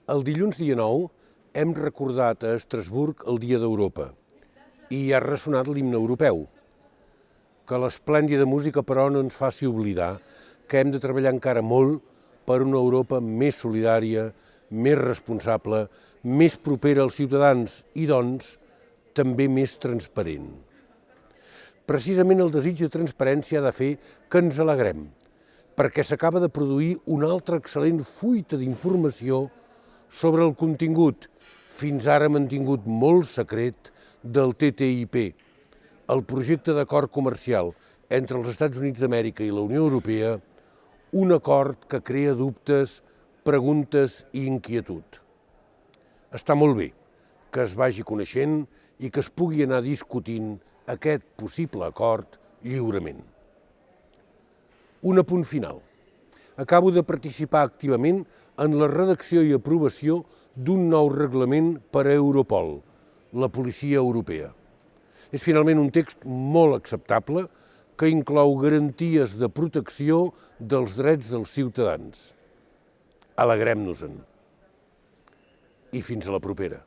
El dilluns dia 9 hem recordat a Estrasburg el Dia d'Europa i ha ressonat l'himne europeu. Que l'esplèndida música, però, no ens faci oblidar que hem de treballar encara molt per una Europa més solidària, més responsable, més propera als ciutadans i, doncs, també més transparent. Precisament el desig de transparència ha de fer que ens alegrem, perquè s'acaba de produir una altra excel·lent fuita d'informació sobre el contingut, fins ara mantingut molt secret, del TTIP, el projecte d'acord comercial entre els Estats Units d'Amèrica i la Unió Europea, un acord que crea dubtes, preguntes i inquietud. Està molt bé que es vagi coneixent i que es pugui anar discutint aquest possible acord lliurement. Un apunt final. Acabo de participar activament en la redacció i aprovació d'un nou reglament per a Europol, la policia europea. És finalment un text molt acceptable que inclou garanties de protecció dels drets dels ciutadans. Alegrem-nos-en. I fins a la propera.